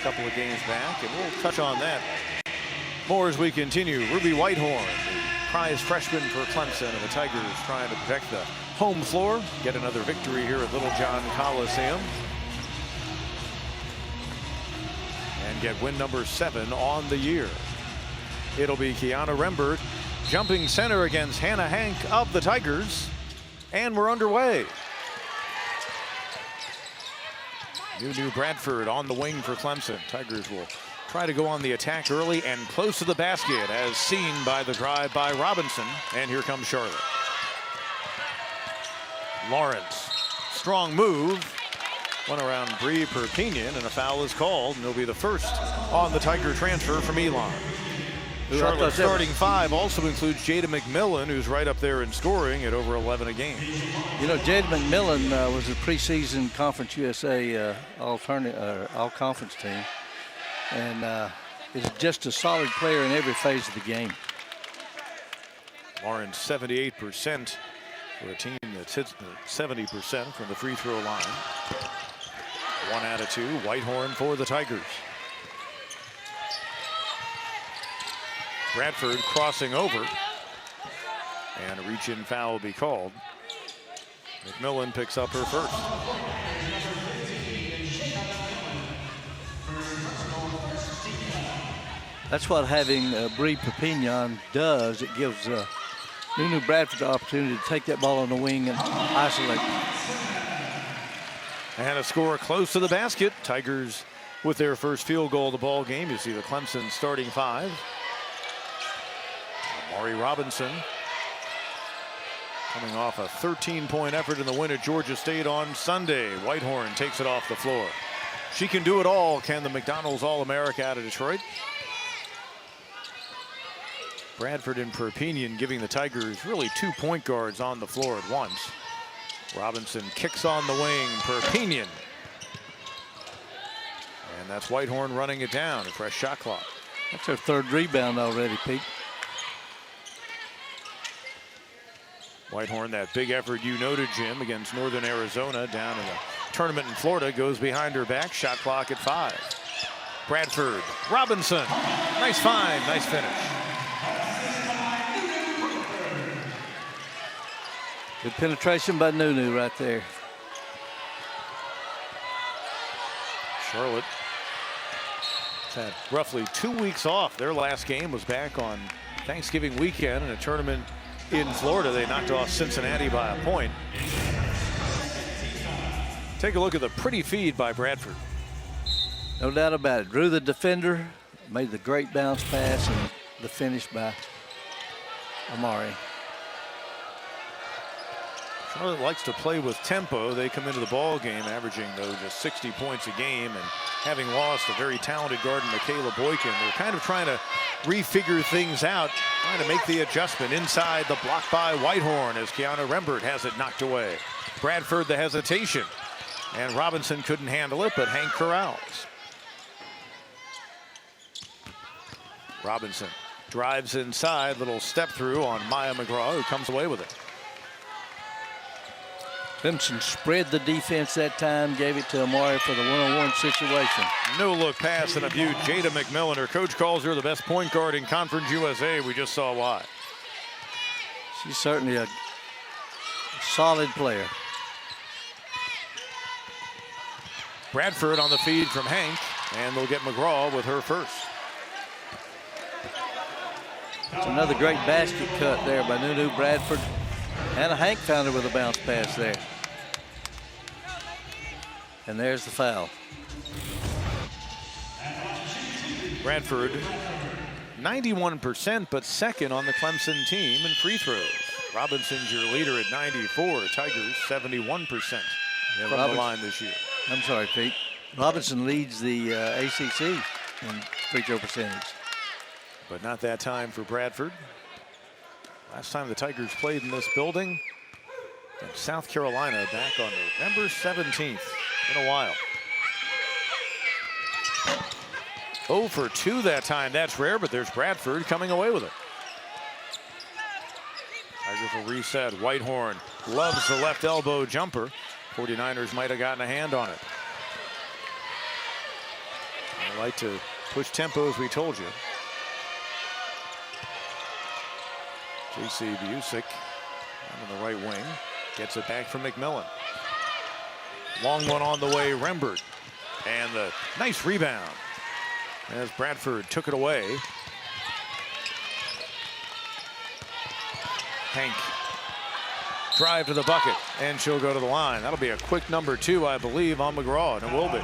couple of games back, and we'll touch on that more as we continue. Ruby Whitehorn, the prize freshman for Clemson, and the Tigers trying to protect the home floor, get another victory here at Little John Coliseum, and get win number 7 on the year. It'll be Kiana Rembert jumping center against Hannah Hank of the Tigers, and we're underway. New Bradford on the wing for Clemson. Tigers will try to go on the attack early and close to the basket, as seen by the drive by Robinson. And here comes Charlotte. Lawrence, strong move. Went around Bree Perpignan, and a foul is called, and it'll be the first on the Tiger transfer from Elon. Charlotte's starting 5 also includes Jada McMillan, who's right up there in scoring at over 11 a game. You know, Jada McMillan was a preseason Conference USA all-conference team, and is just a solid player in every phase of the game. Lawrence 78% for a team that's hit 70% from the free throw line. 1 out of 2, Whitehorn for the Tigers. Bradford crossing over, and a reach-in foul will be called. McMillan picks up her first. That's what having Bree Perpignan does. It gives New Bradford the opportunity to take that ball on the wing and isolate. And a score close to the basket. Tigers with their first field goal of the ball game. You see the Clemson starting 5. Amari Robinson coming off a 13-point effort in the win at Georgia State on Sunday. Whitehorn takes it off the floor. She can do it all. Can the McDonald's All-America out of Detroit? Bradford and Perpignan giving the Tigers really 2 point guards on the floor at once. Robinson kicks on the wing. Perpignan. And that's Whitehorn running it down. A fresh shot clock. That's her 3rd rebound already, Pete. Whitehorn, that big effort you noted, Jim, against Northern Arizona down in the tournament in Florida, goes behind her back. Shot clock at 5. Bradford, Robinson, nice find, nice finish. Good penetration by Nunu right there. Charlotte had roughly 2 weeks off. Their last game was back on Thanksgiving weekend in a tournament in Florida. They knocked off Cincinnati by a point. Take a look at the pretty feed by Bradford. No doubt about it. Drew the defender, made the great bounce pass, and the finish by Amari. Charlotte likes to play with tempo. They come into the ball game averaging, though, just 60 points a game, and having lost a very talented guard in Michaela Boykin, they're kind of trying to refigure things out, trying to make the adjustment inside the block by Whitehorn as Kiana Rembert has it knocked away. Bradford the hesitation, and Robinson couldn't handle it, but Hank corrals. Robinson drives inside, little step through on Maya McGraw, who comes away with it. Clemson spread the defense that time, gave it to Amari for the one-on-one situation. No look pass and a view. Jada McMillan, her coach calls her the best point guard in Conference USA. We just saw why. She's certainly a solid player. Bradford on the feed from Hank, and they'll get McGraw with her first. It's another great basket cut there by Nunu Bradford. Hannah Hank found her with a bounce pass there. And there's the foul. Bradford, 91%, but second on the Clemson team in free throws. Robinson's your leader at 94. Tigers, 71% from the line this year. I'm sorry, Pete. Robinson leads the ACC in free throw percentage. But not that time for Bradford. Last time the Tigers played in this building in South Carolina back on November 17th. Been a while. 0 for 2 that time. That's rare, but there's Bradford coming away with it. Tigers will reset. Whitehorn loves the left elbow jumper. 49ers might have gotten a hand on it. like to push tempo, as we told you. J.C. Busick on the right wing. Gets it back from McMillan. Long one on the way, Rembert. And the nice rebound as Bradford took it away. Hank. Drive to the bucket, and she'll go to the line. That'll be a quick number 2, I believe, on McGraw, and it will be.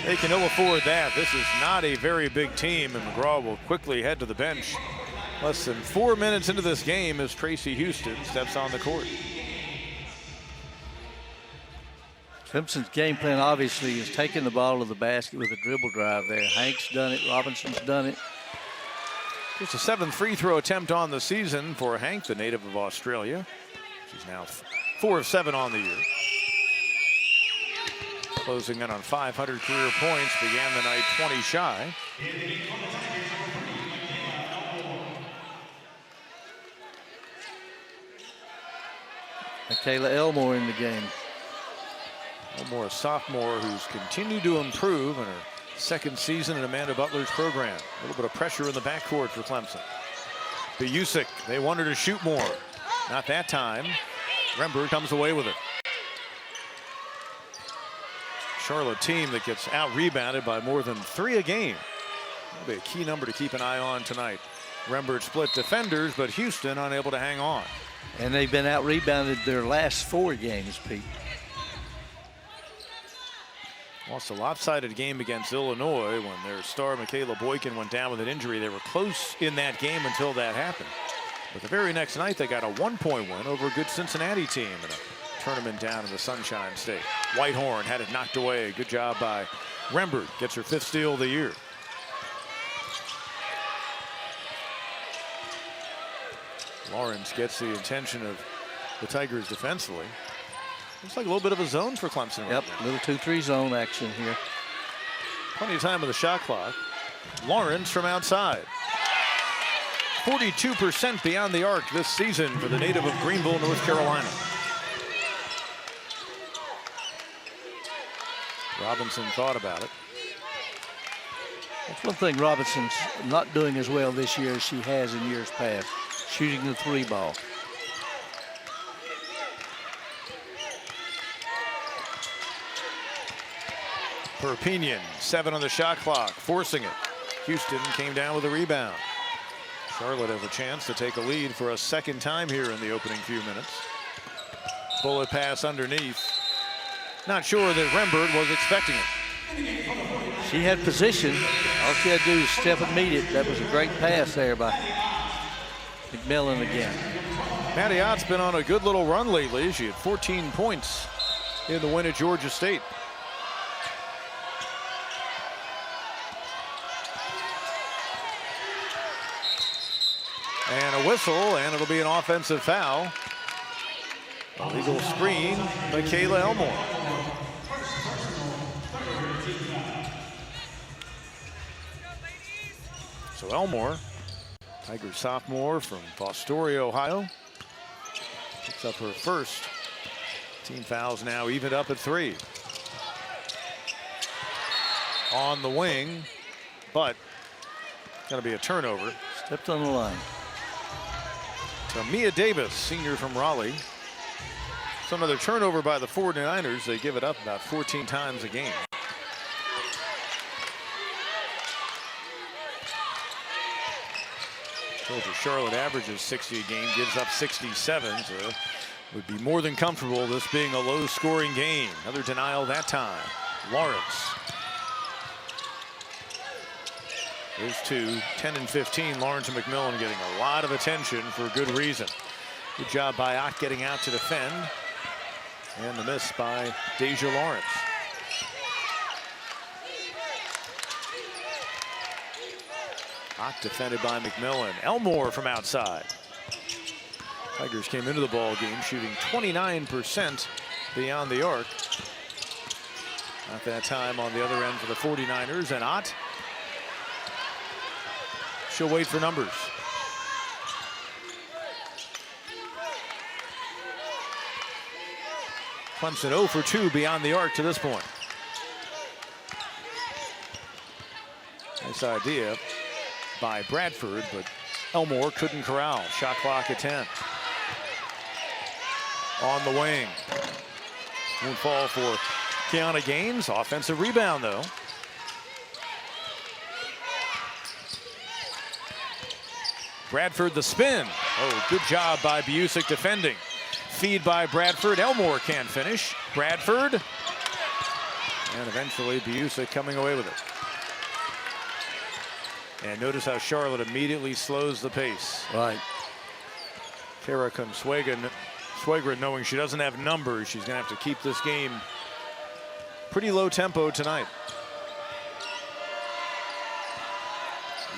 They can ill afford that. This is not a very big team, and McGraw will quickly head to the bench. Less than 4 minutes into this game as Tracy Houston steps on the court. Clemson's game plan obviously is taking the ball to the basket with a dribble drive there. Hank's done it, Robinson's done it. It's a 7th free throw attempt on the season for Hank, the native of Australia. She's now 4 of 7 on the year. Closing in on 500 career points, began the night 20 shy. Michaela Elmore in the game. Elmore, a sophomore who's continued to improve in her 2nd season in Amanda Butler's program. A little bit of pressure in the backcourt for Clemson. Busick, they want her to shoot more. Not that time. Rembert comes away with it. Charlotte team that gets out-rebounded by more than 3 a game. That'll be a key number to keep an eye on tonight. Rembert split defenders, but Houston unable to hang on. And they've been out-rebounded their last 4 games, Pete. Lost a lopsided game against Illinois when their star Michaela Boykin went down with an injury. They were close in that game until that happened. But the very next night, they got a 1-point win over a good Cincinnati team in a tournament down in the Sunshine State. Whitehorn had it knocked away. Good job by Rembert. Gets her 5th steal of the year. Lawrence gets the attention of the Tigers defensively. Looks like a little bit of a zone for Clemson. Yep, little 2-3 zone action here. Plenty of time on the shot clock. Lawrence from outside. 42% beyond the arc this season for the native of Greenville, North Carolina. Robinson thought about it. That's one thing Robinson's not doing as well this year as she has in years past. Shooting the 3 ball. Perpignan, 7 on the shot clock, forcing it. Houston came down with a rebound. Charlotte has a chance to take a lead for a 2nd time here in the opening few minutes. Bullet pass underneath. Not sure that Rembert was expecting it. She had position. All she had to do is step and meet it. That was a great pass there by McMillan again. Maddie Ott's been on a good little run lately. She had 14 points in the win at Georgia State. And a whistle, and it'll be an offensive foul. A legal screen, Michaela Elmore. So Elmore, Tiger sophomore from Fostoria, Ohio, picks up her 1st. Team fouls now evened up at 3. On the wing, but going to be a turnover. Stepped on the line. So Mia Davis, senior from Raleigh. So another turnover by the 49ers. They give it up about 14 times a game. Told you Charlotte averages 60 a game, gives up 67. So would be more than comfortable this being a low scoring game. Another denial that time. Lawrence. Those two, 10 and 15, Lawrence and McMillan getting a lot of attention for good reason. Good job by Ott getting out to defend. And the miss by Daisha Lawrence. Ott defended by McMillan. Elmore from outside. Tigers came into the ball game shooting 29% beyond the arc. Not that time on the other end for the 49ers. And Ott, she'll wait for numbers. Clemson 0 for 2 beyond the arc to this point. Nice idea by Bradford, but Elmore couldn't corral. Shot clock at 10. On the wing. Won't fall for Kiana Gaines. Offensive rebound, though. Bradford the spin. Oh, good job by Busick defending. Feed by Bradford. Elmore can't finish. Bradford. And eventually Busick coming away with it. And notice how Charlotte immediately slows the pace. Right. Kara Consuegra, knowing she doesn't have numbers, she's going to have to keep this game pretty low tempo tonight.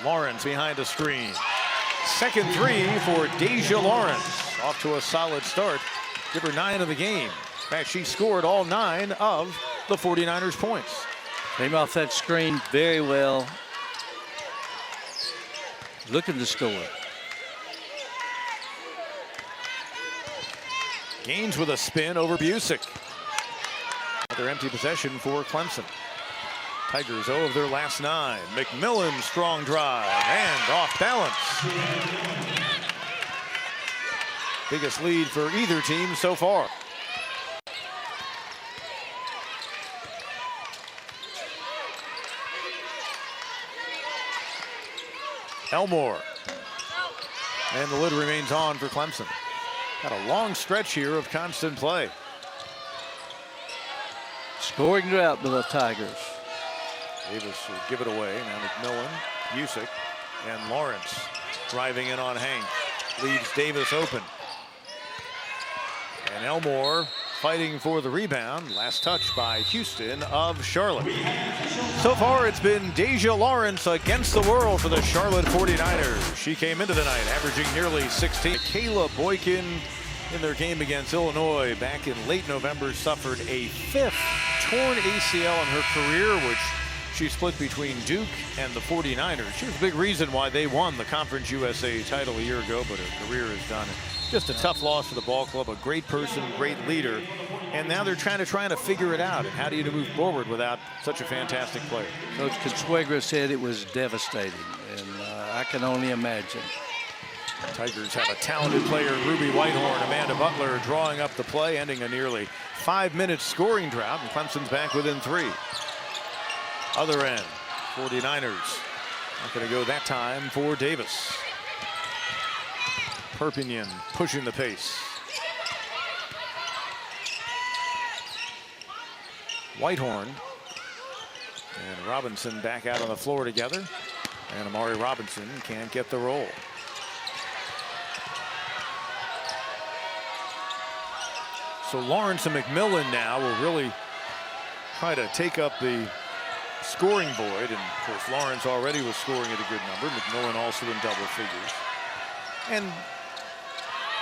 Lawrence behind a screen. Second three for Daisha Lawrence. Off to a solid start. Give her 9 of the game. In fact, she scored all 9 of the 49ers points. Came off that screen very well. Looking to score. Gaines with a spin over Busick. Another empty possession for Clemson. Tigers 0 of their last 9. McMillan strong drive and off balance. Biggest lead for either team so far. Elmore. And the lid remains on for Clemson. Got a long stretch here of constant play. Scoring drought for the Tigers. Davis will give it away. Now McMillan, Busick, and Lawrence driving in on Hank. Leaves Davis open. And Elmore fighting for the rebound. Last touch by Houston of Charlotte. So far, it's been Daisha Lawrence against the world for the Charlotte 49ers. She came into the night averaging nearly 16. Kayla Boykin in their game against Illinois back in late November suffered a 5th torn ACL in her career, which she split between Duke and the 49ers. She was a big reason why they won the Conference USA title a year ago, but her career is done. Just a tough loss for the ball club. A great person, great leader, and now they're trying to figure it out. And how do you move forward without such a fantastic player? Coach Consuegra said it was devastating, and I can only imagine. Tigers have a talented player, Ruby Whitehorn. Amanda Butler drawing up the play, ending a nearly 5-minute scoring drought, and Clemson's back within 3. Other end, 49ers. Not going to go that time for Davis. Perpignan pushing the pace. Whitehorn and Robinson back out on the floor together. And Amari Robinson can't get the roll. So Lawrence and McMillan now will really try to take up the scoring void. And of course, Lawrence already was scoring at a good number. McMillan also in double figures. And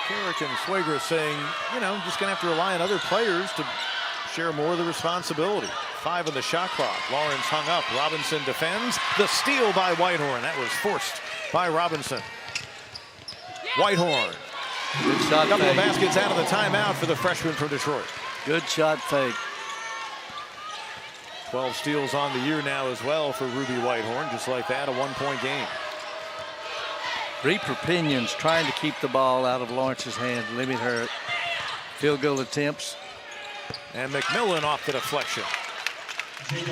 Carrick and Consuegra saying, you know, just going to have to rely on other players to share more of the responsibility. 5 on the shot clock. Lawrence hung up. Robinson defends. The steal by Whitehorn. That was forced by Robinson. Whitehorn. Good shot. Couple of baskets out of the timeout for the freshman from Detroit. Good shot fake. 12 steals on the year now as well for Ruby Whitehorn. Just like that, a 1-point game. Bree Perpignan's trying to keep the ball out of Lawrence's hand, limit her field goal attempts. And McMillan off the deflection.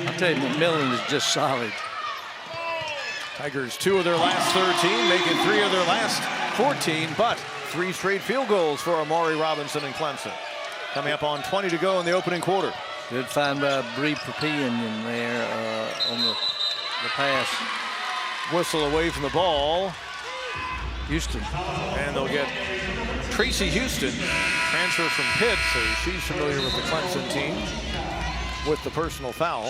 I'll tell you, McMillan is just solid. Tigers 2 of their last 13, making 3 of their last 14, but 3 straight field goals for Amari Robinson and Clemson. Coming up on 20 to go in the opening quarter. Good find by Bree Perpignan there on the pass. Whistle away from the ball. Houston. And they'll get Tracy Houston, transfer from Pitt, so she's familiar with the Clemson team, with the personal foul.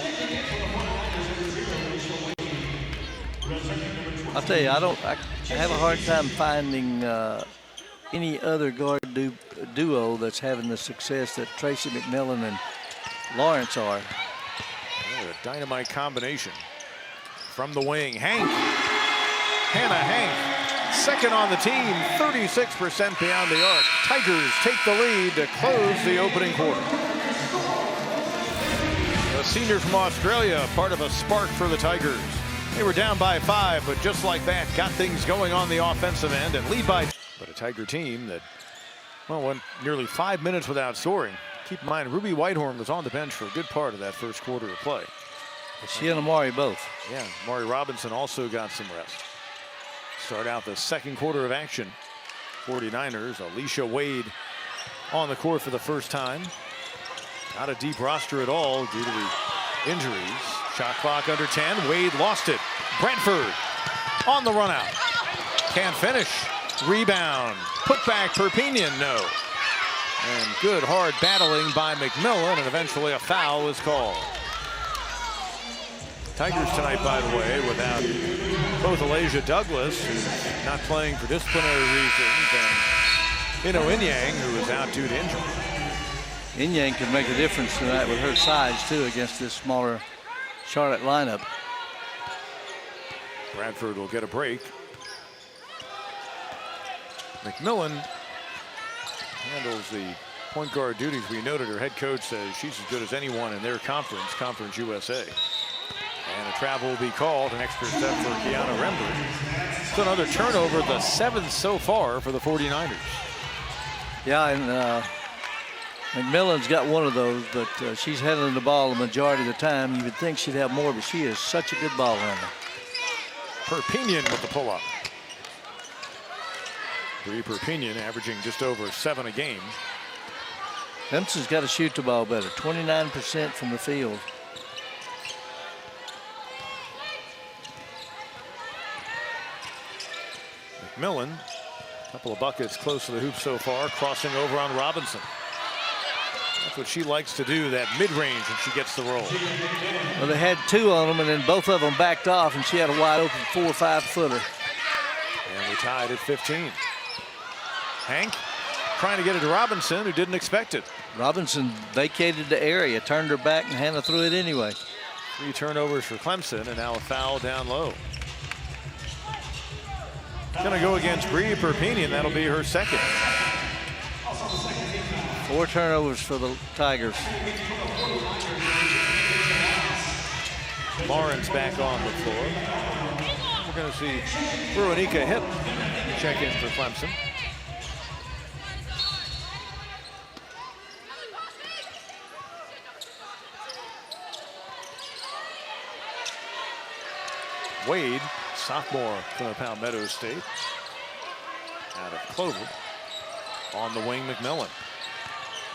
I'll tell you, I have a hard time finding any other guard duo that's having the success that Tracy McMillan and Lawrence are. Oh, a dynamite combination. From the wing, Hank. Hannah Hank. Second on the team, 36% beyond the arc. Tigers take the lead to close the opening quarter. A senior from Australia, part of a spark for the Tigers. They were down by 5, but just like that, got things going on the offensive end and lead by. But a Tiger team that, well, went nearly 5 minutes without scoring. Keep in mind, Ruby Whitehorn was on the bench for a good part of that first quarter of play. She and Amari both. Yeah, Amari Robinson also got some rest. Start out the second quarter of action. 49ers, Alicia Wade on the court for the first time. Not a deep roster at all due to the injuries. Shot clock under 10. Wade lost it. Bradford on the run out. Can't finish. Rebound. Put back Perpignan, no. And good hard battling by McMillan, and eventually a foul is called. Tigers tonight, by the way, without both Alasia Douglas, who's not playing for disciplinary reasons, and Inyang, who is out due to injury. Inyang can make a difference tonight with her size, too, against this smaller Charlotte lineup. Bradford will get a break. McMillan handles the point guard duties. We noted her head coach says she's as good as anyone in their conference, Conference USA. And a travel will be called, an extra step for Kiana Rembert. It's another turnover, the 7th so far for the 49ers. Yeah, and McMillan's got one of those, but she's handling the ball the majority of the time. You would think she'd have more, but she is such a good ball handler. Perpignan with the pull-up. Bree Perpignan averaging just over 7 a game. Clemson's got to shoot the ball better, 29% from the field. McMillan, a couple of buckets close to the hoop so far, crossing over on Robinson. That's what she likes to do, that mid-range, and she gets the roll. Well, they had 2 on them, and then both of them backed off, and she had a wide open 4 or 5 footer. And we're tied at 15. Hank trying to get it to Robinson, who didn't expect it. Robinson vacated the area, turned her back, and Hannah threw it anyway. 3 turnovers for Clemson, and now a foul down low. Going to go against Bree Perpignan. That'll be her second. 4 turnovers for the Tigers. Lawrence back on the floor. We're going to see Veronica Hip check in for Clemson. Wade, sophomore from Palmetto State, out of Clover. On the wing, McMillan.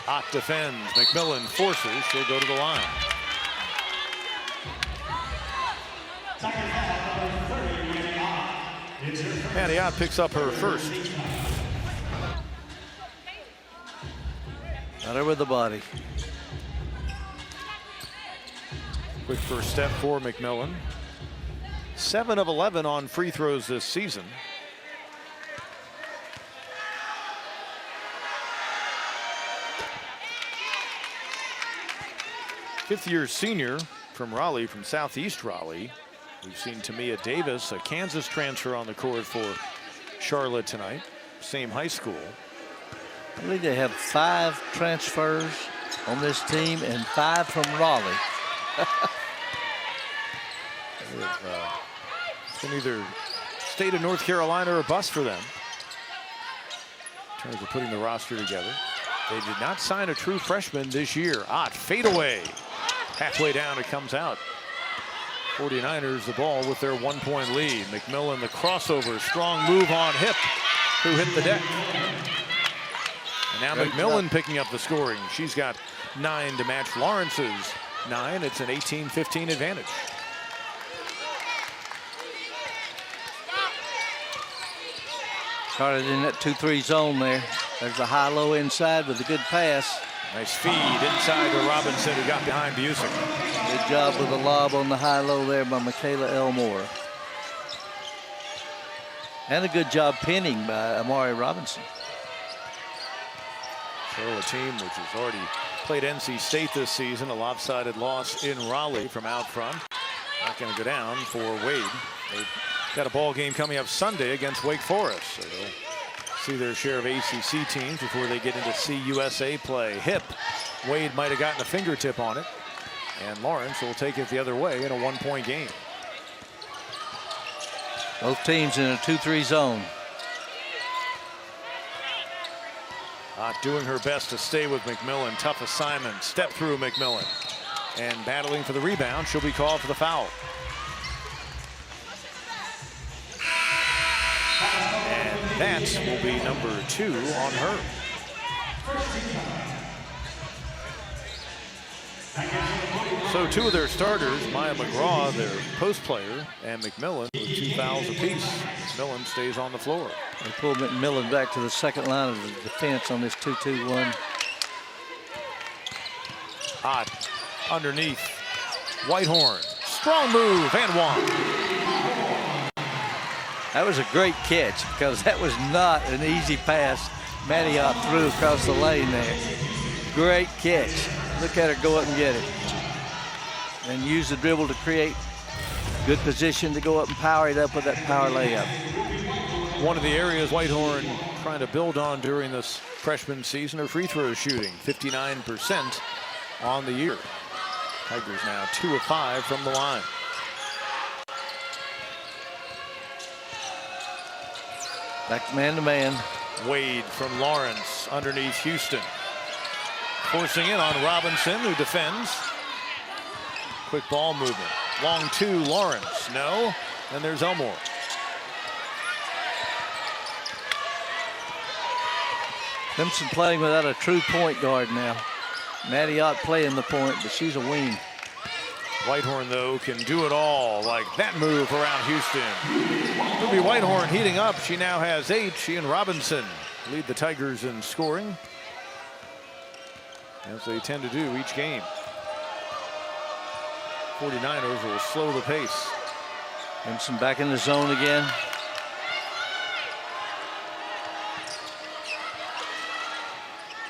Ott defends. McMillan forces. She'll go to the line. Patty Ott picks up her first. Got her with the body. Quick first step for McMillan. 7 of 11 on free throws this season. Fifth-year senior from Raleigh, from Southeast Raleigh. We've seen Tamia Davis, a Kansas transfer, on the court for Charlotte tonight. Same high school. I believe they have 5 transfers on this team and 5 from Raleigh. It's been either state of North Carolina or bust for them in terms of putting the roster together. They did not sign a true freshman this year. Ott fadeaway. Halfway down, it comes out. 49ers the ball with their 1-point lead. McMillan the crossover, strong move on Hip, who hit the deck. And now McMillan picking up the scoring. She's got 9 to match Lawrence's 9. It's an 18-15 advantage. Started in that 2-3 zone there. There's the high-low inside with a good pass. Nice feed inside to Robinson, who got behind Busick. Good job with the lob on the high-low there by Michaela Elmore. And a good job pinning by Amari Robinson. So a team which has already played NC State this season, a lopsided loss in Raleigh from out front. Not going to go down for Wade. They've got a ball game coming up Sunday against Wake Forest. So they'll see their share of ACC teams before they get into CUSA play. Hip, Wade might have gotten a fingertip on it, and Lawrence will take it the other way in a 1-point game. Both teams in a 2-3 zone. Doing her best to stay with McMillan. Tough assignment. Step through McMillan. And battling for the rebound. She'll be called for the foul. And that will be number 2 on her. So 2 of their starters, Maya McGraw, their post player, and McMillan with 2 fouls apiece. McMillan stays on the floor. They pull McMillan back to the second line of the defense on this 2-2-1. Ott underneath. Whitehorn. Strong move and one. That was a great catch because that was not an easy pass. Maddie Ott threw across the lane there. Great catch. Look at her go up and get it. And use the dribble to create good position to go up and power it up with that power layup. One of the areas Whitehorn trying to build on during this freshman season, her free throw shooting, 59% on the year. Tigers now 2 of 5 from the line. Back man to man. Wade from Lawrence underneath Houston. Forcing in on Robinson, who defends. Quick ball movement. Long 2, Lawrence. No. And there's Elmore. Clemson playing without a true point guard now. Maddie Ott playing the point, but she's a wing. Whitehorn, though, can do it all, like that move around Houston. Ruby Whitehorn heating up. She now has 8. She and Robinson lead the Tigers in scoring, as they tend to do each game. 49ers will slow the pace. Clemson back in the zone again.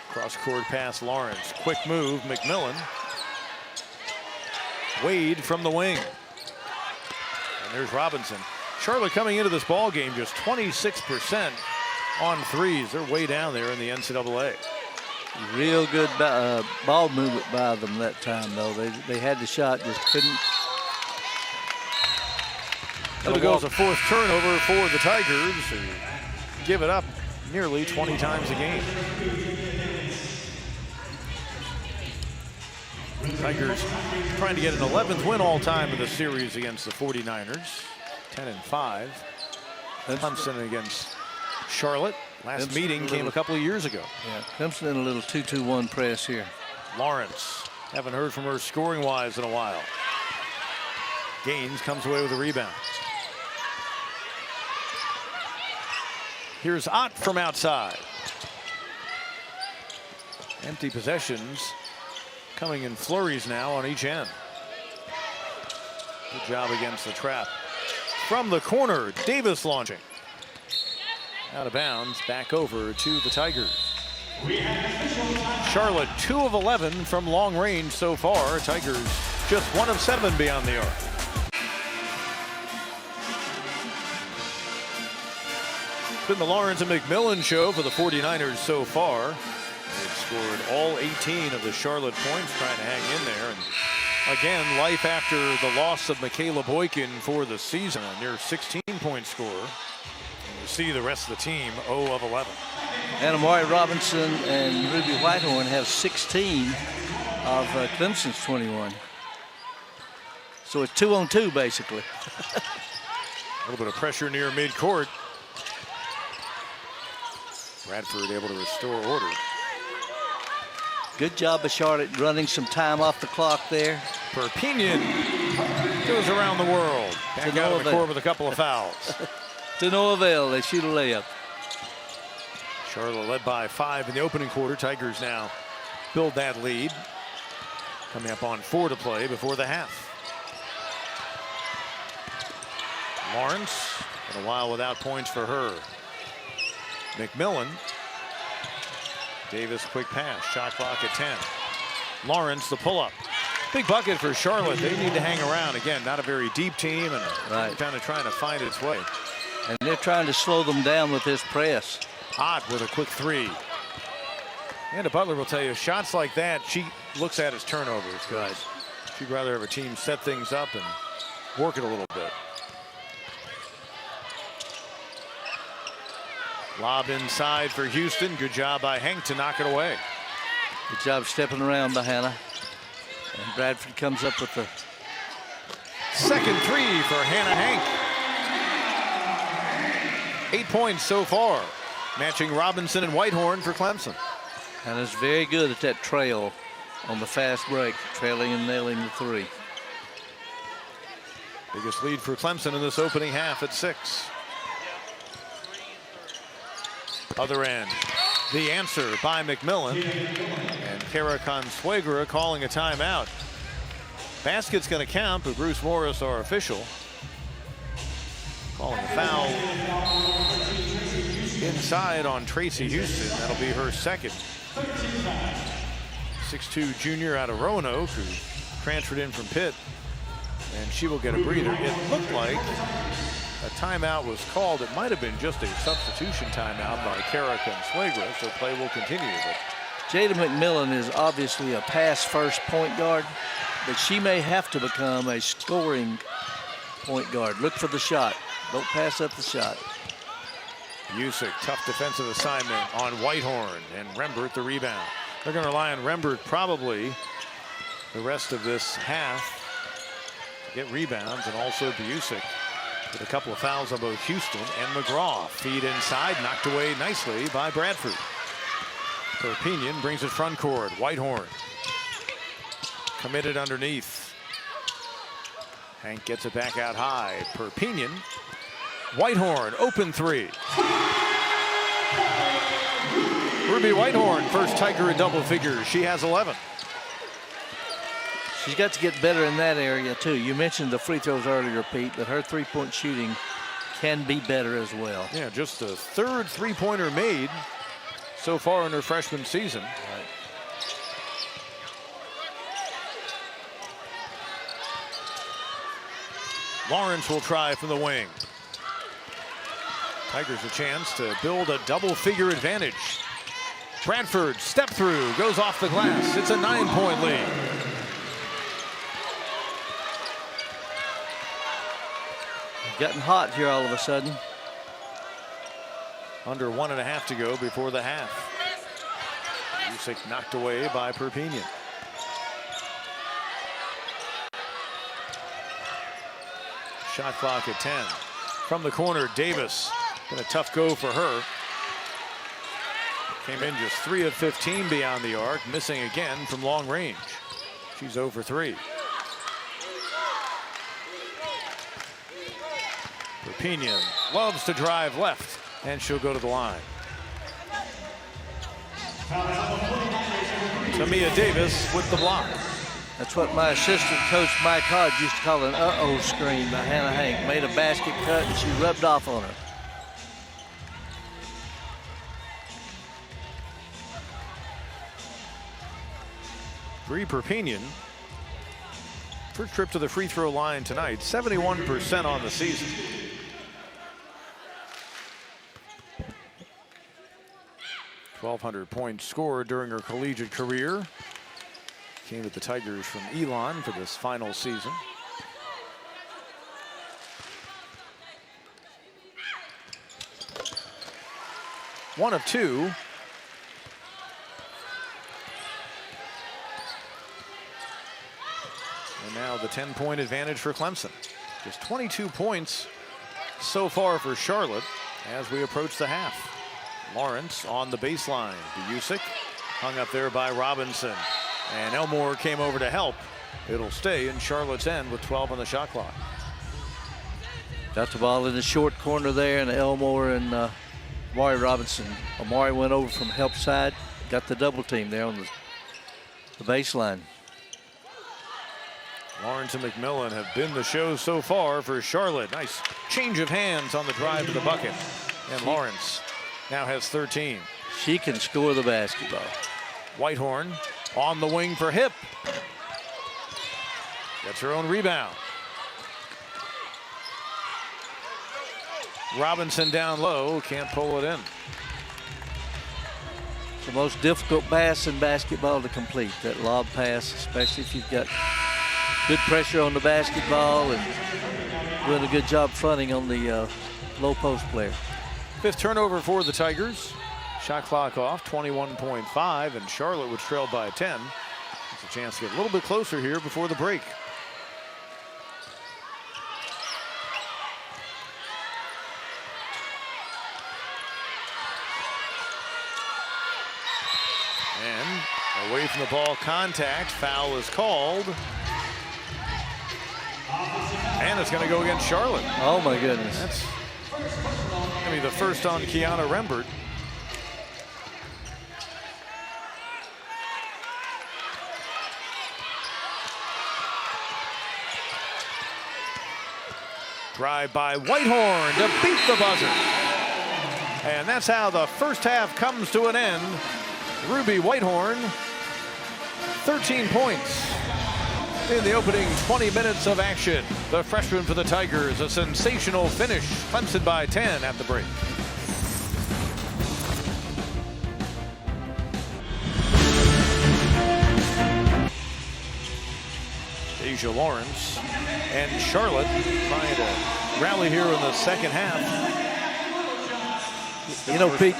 Cross-court pass, Lawrence. Quick move, McMillan. Wade from the wing. And there's Robinson. Charlotte coming into this ball game just 26% on threes. They're way down there in the NCAA. Real good ball movement by them that time, though. They had the shot, just couldn't. There goes a 4th turnover for the Tigers, who give it up nearly 20 times a game. Tigers trying to get an 11th win all time in the series against the 49ers. 10-5. Clemson against Charlotte. Last meeting came a couple of years ago. Yeah, Clemson in a little 2-2-1 press here. Lawrence, haven't heard from her scoring wise in a while. Gaines comes away with a rebound. Here's Ott from outside. Empty possessions coming in flurries now on each end. Good job against the trap. From the corner, Davis launching. Out of bounds, back over to the Tigers. Charlotte 2 of 11 from long range so far. Tigers just 1 of 7 beyond the arc. It's been the Lawrence and McMillan show for the 49ers so far. They've scored all 18 of the Charlotte points, trying to hang in there. And again, life after the loss of Michaela Boykin for the season, a near 16-point scorer. And you see the rest of the team 0 of 11. And Amari Robinson and Ruby Whitehorn have 16 of Clemson's 21. So it's 2-on-2 basically. A little bit of pressure near midcourt. Bradford able to restore order. Good job of Charlotte running some time off the clock there. Perpignan goes around the world. Back out of the court with a couple of fouls. To no avail, they shoot a layup. Charlotte led by 5 in the opening quarter. Tigers now build that lead. Coming up on 4 to play before the half. Lawrence, in a while without points for her. McMillan. Davis, quick pass. Shot clock at 10. Lawrence, the pull-up. Big bucket for Charlotte. They need to hang around. Again, not a very deep team, and kind of trying to find its way. And they're trying to slow them down with this press. Ott with a quick 3. And Butler will tell you, shots like that, she looks at as turnovers, guys. She'd rather have a team set things up and work it a little bit. Lob inside for Houston. Good job by Hank to knock it away. Good job stepping around by Hannah. And Bradford comes up with the second three for Hannah Hank. 8 points so far, matching Robinson and Whitehorn for Clemson. Hannah's very good at that trail on the fast break, trailing and nailing the three. Biggest lead for Clemson in this opening half at 6. Other end, the answer by McMillan, and Kara Consuegra calling a timeout. Basket's going to count, but Bruce Morris, our official, calling a foul inside on Tracy Houston. That'll be her second. 6'2" junior out of Roanoke, who transferred in from Pitt, and she will get a breather. It looked like a timeout was called. It might have been just a substitution timeout by Kara Consuegra, so play will continue. But Jada McMillan is obviously a pass-first point guard, but she may have to become a scoring point guard. Look for the shot. Don't pass up the shot. Usyk, tough defensive assignment on Whitehorn, and Rembert the rebound. They're going to rely on Rembert probably the rest of this half to get rebounds, and also Usyk with a couple of fouls on both Houston and McGraw. Feed inside, knocked away nicely by Bradford. Perpignan brings it front court. Whitehorn committed underneath. Hank gets it back out high. Perpignan. Whitehorn, open three. Ruby Whitehorn, first Tiger in double figures. She has 11. She's got to get better in that area, too. You mentioned the free throws earlier, Pete, but her three-point shooting can be better as well. Yeah, just the third three-pointer made so far in her freshman season. Right. Lawrence will try from the wing. Tigers a chance to build a double-figure advantage. Bradford, step through, goes off the glass. It's a 9-point lead. Getting hot here all of a sudden. Under 1.5 to go before the half. Usyk knocked away by Perpignan. Shot clock at 10. From the corner, Davis. Been a tough go for her. Came in just 3 of 15 beyond the arc, missing again from long range. She's 0 for 3. Perpignan loves to drive left, and she'll go to the line. Tamia Davis with the block. That's what my assistant coach Mike Hodge used to call an uh-oh screen by Hannah Hank. Made a basket cut and she rubbed off on her. Bree Perpignan, first trip to the free throw line tonight, 71% on the season. .1,200 points scored during her collegiate career. Came with the Tigers from Elon for this final season. One of two. And now the 10-point advantage for Clemson. Just 22 points so far for Charlotte as we approach the half. Lawrence on the baseline to Usyk. Hung up there by Robinson. And Elmore came over to help. It'll stay in Charlotte's end with 12 on the shot clock. Got the ball in the short corner there, and Elmore and Amari Robinson. Amari went over from help side. Got the double team there on the baseline. Lawrence and McMillan have been the show so far for Charlotte. Nice change of hands on the drive to the bucket. And Lawrence now has 13. She can score the basketball. Whitehorn on the wing for Hip. Gets her own rebound. Robinson down low, can't pull it in. The most difficult pass in basketball to complete, that lob pass, especially if you've got good pressure on the basketball and doing a good job fronting on the low post player. Fifth turnover for the Tigers. Shot clock off, 21.5, and Charlotte, which trailed by 10. It's a chance to get a little bit closer here before the break. And away from the ball, contact, foul is called. And it's going to go against Charlotte. Oh my goodness. That's going to be the first on Kiana Rembert. Drive by Whitehorn to beat the buzzer. And that's how the first half comes to an end. Ruby Whitehorn, 13 points in the opening 20 minutes of action. The freshman for the Tigers, a sensational finish. Clemson by 10 at the break. Daisha Lawrence and Charlotte trying to rally here in the second half. You know, Pete,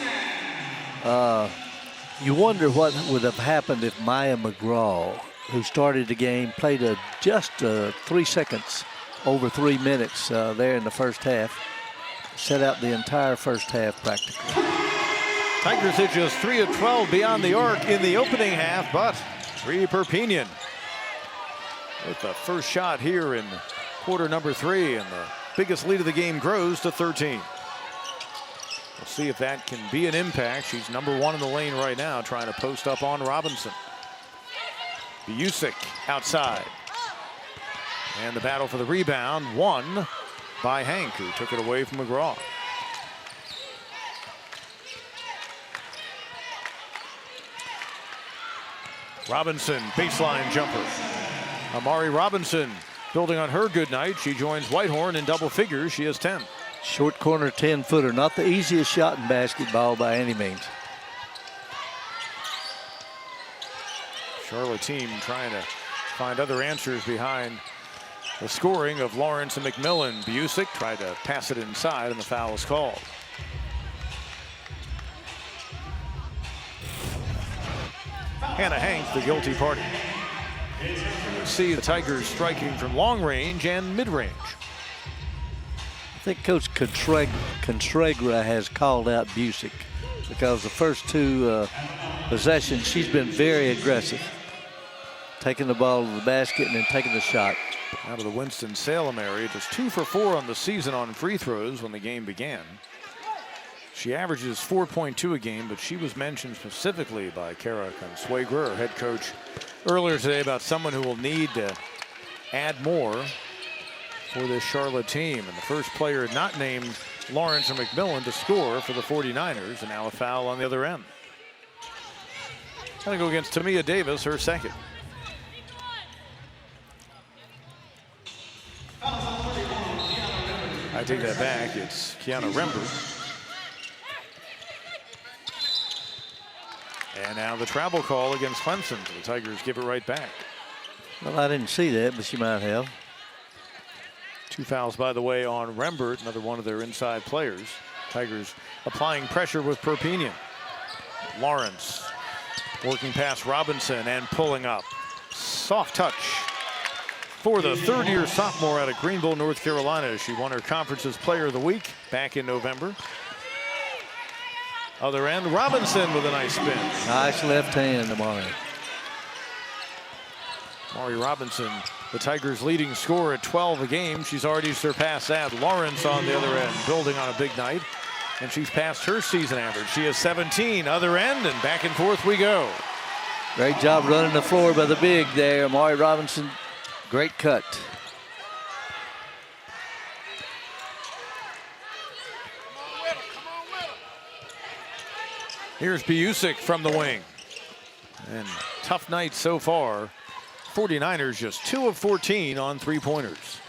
you wonder what would have happened if Maya McGraw, who started the game, played just 3 seconds over 3 minutes there in the first half, set out the entire first half practically. Tigers hit just 3 of 12 beyond the arc in the opening half, but Reed Perpignan with the first shot here in quarter number 3, and the biggest lead of the game grows to 13. We'll see if that can be an impact. She's number 1 in the lane right now, trying to post up on Robinson. Busick outside. And the battle for the rebound won by Hank, who took it away from McGraw. Robinson, baseline jumper. Amari Robinson building on her good night. She joins Whitehorn in double figures. She has 10. Short corner 10-footer, not the easiest shot in basketball by any means. Charlotte team trying to find other answers behind the scoring of Lawrence and McMillan. Busick tried to pass it inside, and the foul is called. Hannah Hank, the guilty party. You will see the Tigers striking from long range and mid-range. I think Coach Contregra has called out Busick because the first 2 possessions, she's been very aggressive, taking the ball to the basket and then taking the shot. Out of the Winston-Salem area, just 2 for 4 on the season on free throws when the game began. She averages 4.2 a game, but she was mentioned specifically by Kara Consuegra, her head coach, earlier today about someone who will need to add more for this Charlotte team. And the first player not named Lawrence or McMillan to score for the 49ers, and now a foul on the other end. Gonna go against Tamia Davis, her second. I take that back, it's Kiana Rembert. And now the travel call against Clemson. The Tigers give it right back. Well, I didn't see that, but she might have. 2 fouls, by the way, on Rembert, another one of their inside players. Tigers applying pressure with Perpignan. Lawrence working past Robinson and pulling up. Soft touch for the third-year sophomore out of Greenville, North Carolina. She won her conference's Player of the Week back in November. Other end, Robinson with a nice spin. Nice left hand, Amari. Amari Robinson, the Tigers' leading scorer at 12 a game. She's already surpassed that. Lawrence on the other end, building on a big night. And she's passed her season average. She has 17. Other end, and back and forth we go. Great job running the floor by the big there. Amari Robinson, great cut. Here's Busick from the wing. And tough night so far. 49ers just 2 of 14 on 3-pointers.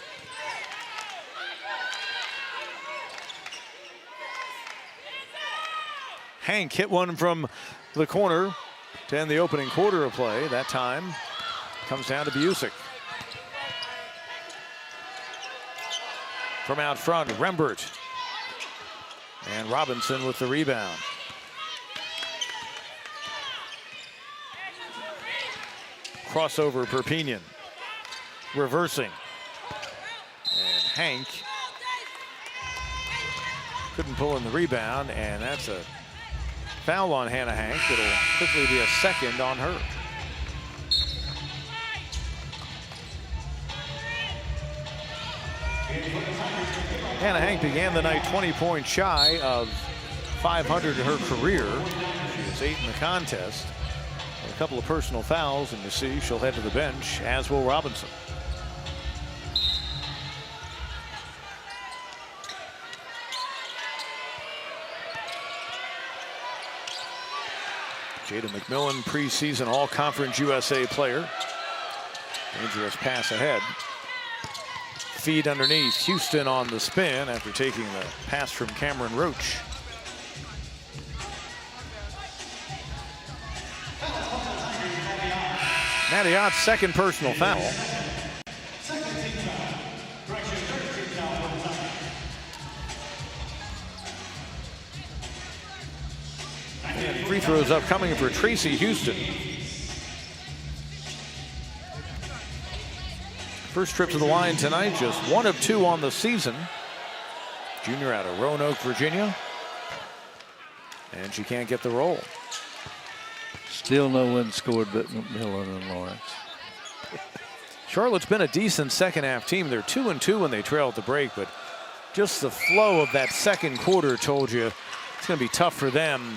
Hank hit one from the corner to end the opening quarter of play. That time comes down to Busick. From out front, Rembert. And Robinson with the rebound. Crossover, Perpignan. Reversing. And Hank couldn't pull in the rebound, and that's a foul on Hannah Hank. It'll quickly be a second on her. Hannah Hank began the night 20 points shy of 500 in her career. She was 8 in the contest. A couple of personal fouls, and you see she'll head to the bench, as will Robinson. Jada McMillan, preseason All-Conference USA player. Dangerous pass ahead. Feed underneath. Houston on the spin after taking the pass from Cameron Roach. Mattiott's second personal foul. And free throws upcoming for Tracy Houston. First trip to the line tonight, just 1 of 2 on the season. Junior out of Roanoke, Virginia. And she can't get the roll. Still no one scored but McMillan and Lawrence. Charlotte's been a decent second half team. They're 2-2 when they trail at the break, but just the flow of that second quarter told you it's going to be tough for them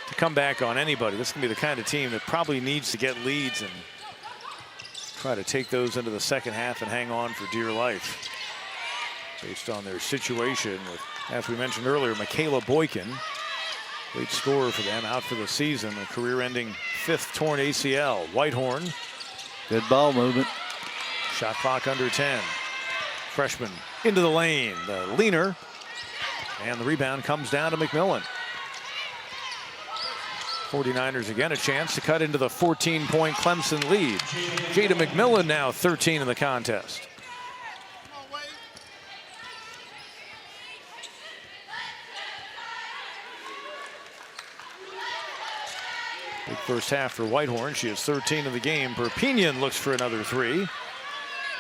to come back on anybody. This is going to be the kind of team that probably needs to get leads and try to take those into the second half and hang on for dear life. Based on their situation with, as we mentioned earlier, Michaela Boykin, great scorer for them, out for the season, a career-ending 5th torn ACL. Whitehorn. Good ball movement. Shot clock under 10. Freshman into the lane, the leaner, and the rebound comes down to McMillan. 49ers again a chance to cut into the 14-point Clemson lead. Jada McMillan now 13 in the contest. Big first half for Whitehorn. She has 13 in the game. Perpignan looks for another 3.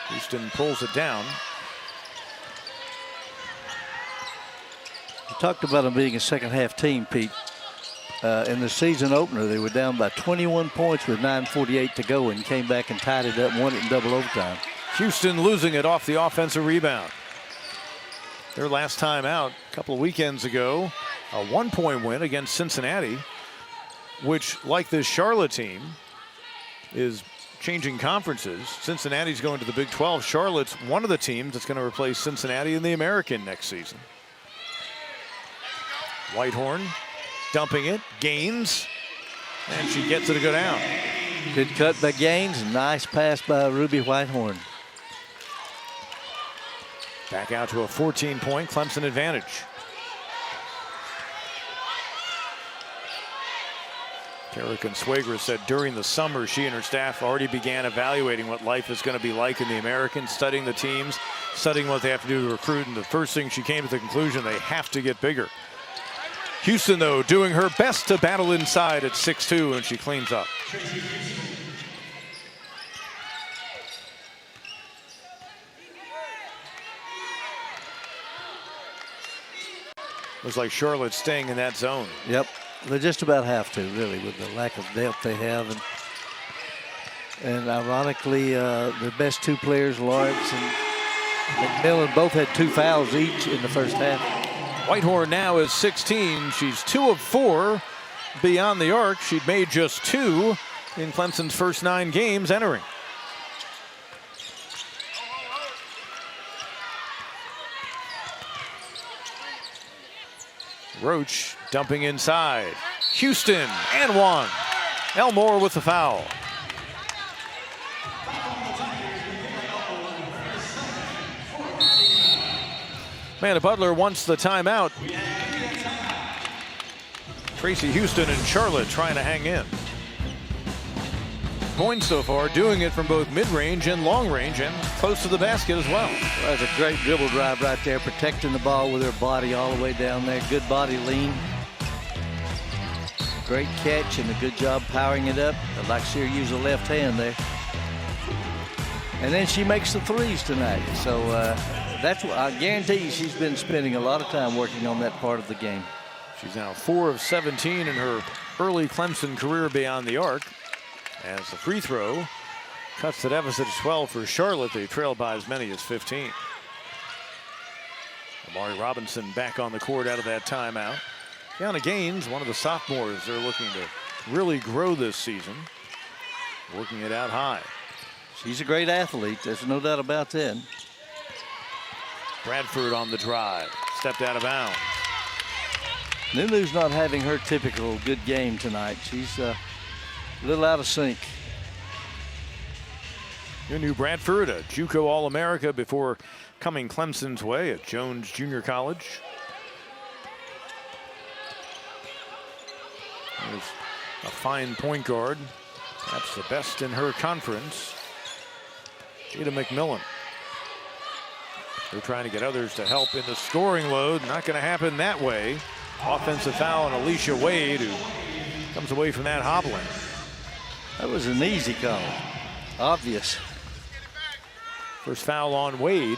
Houston pulls it down. You talked about them being a second half team, Pete. In the season opener, they were down by 21 points with 9:48 to go and came back and tied it up and won it in double overtime. Houston losing it off the offensive rebound. Their last time out a couple of weekends ago, a 1-point win against Cincinnati, which, like this Charlotte team, is changing conferences. Cincinnati's going to the Big 12. Charlotte's one of the teams that's going to replace Cincinnati in the American next season. Whitehorn dumping it, Gaines, and she gets it to go down. Good cut by Gaines, nice pass by Ruby Whitehorn. Back out to a 14-point Clemson advantage. Tara Consuegra said during the summer she and her staff already began evaluating what life is going to be like in the American, studying the teams, studying what they have to do to recruit, and the first thing she came to the conclusion, they have to get bigger. Houston, though, doing her best to battle inside at 6'2", and she cleans up. Looks like Charlotte staying in that zone. Yep, they just about have to, really, with the lack of depth they have. And ironically, their best 2 players, Lawrence and McMillan, both had 2 fouls each in the first half. Whitehorn now is 16. She's 2 of 4 beyond the arc. She'd made just 2 in Clemson's first 9 games entering. Roach dumping inside. Houston and 1. Elmore with the foul. Amanda Butler wants the timeout. Tracy Houston and Charlotte trying to hang in. points so far, doing it from both mid-range and long range and close to the basket as well. That's a great dribble drive right there, protecting the ball with her body all the way down there. Good body lean. Great catch and a good job powering it up. I'd like to see her use the left hand there. And then she makes the threes tonight. So that's what I guarantee you she's been spending a lot of time working on that part of the game. She's now 4 of 17 in her early Clemson career beyond the arc. As the free throw cuts the deficit to 12 for Charlotte. They trail by as many as 15. Amari Robinson back on the court out of that timeout. Kiana Gaines, one of the sophomores they're looking to really grow this season. Working it out high. She's a great athlete. There's no doubt about that. Bradford on the drive. Stepped out of bounds. Nunu's not having her typical good game tonight. She's a little out of sync. Nunu Bradford, a JUCO All-America before coming Clemson's way at Jones Junior College. There's a fine point guard. Perhaps the best in her conference. Jada McMillan. They're trying to get others to help in the scoring load. Not going to happen that way. Offensive foul on Alicia Wade, who comes away from that hobbling. That was an easy call. Obvious. First foul on Wade.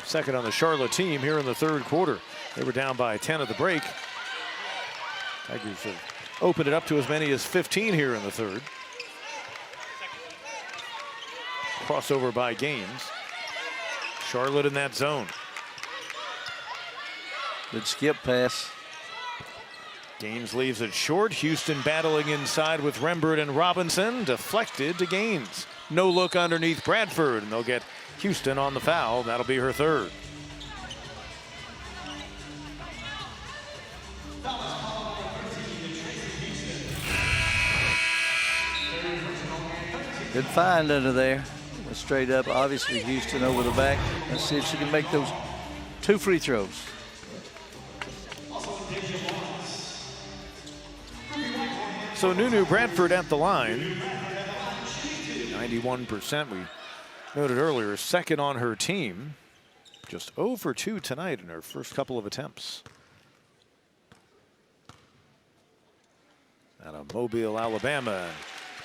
Second on the Charlotte team here in the third quarter. They were down by 10 at the break. Tigers have opened it up to as many as 15 here in the third. Crossover by Gaines. Charlotte in that zone. Good skip pass. Gaines leaves it short. Houston battling inside with Rembert and Robinson. Deflected to Gaines. No look underneath Bradford, and they'll get Houston on the foul. That'll be her third. Good find under there. Went straight up. Obviously Houston over the back. Let's see if she can make those 2 free throws. So Nunu Bradford at the line. 91%, we noted earlier, second on her team. Just 0 for 2 tonight in her first couple of attempts. Out of Mobile, Alabama.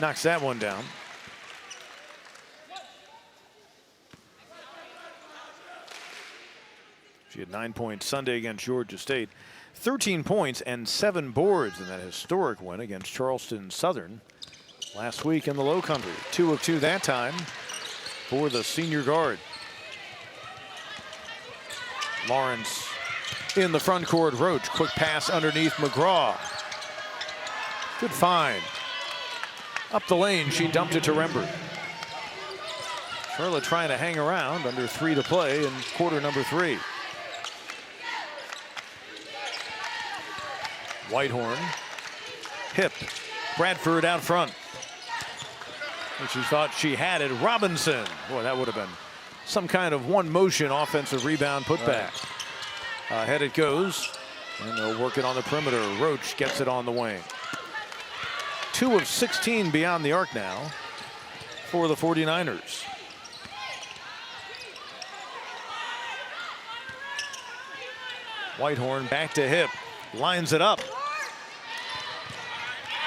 Knocks that one down. She had 9 points Sunday against Georgia State. 13 points and 7 boards in that historic win against Charleston Southern last week in the Low Country. 2 of 2 that time for the senior guard. Lawrence in the front court. Roach, quick pass underneath McGraw. Good find. Up the lane, she dumped it to Rembert. Charlotte trying to hang around, under 3 to play in quarter number 3. Whitehorn, hip, Bradford out front. And she thought she had it. Robinson, boy, that would have been some kind of one motion offensive rebound putback. Ahead it goes, and they'll work it on the perimeter. Roach gets it on the wing. 2 of 16 beyond the arc now for the 49ers. Whitehorn back to hip, lines it up.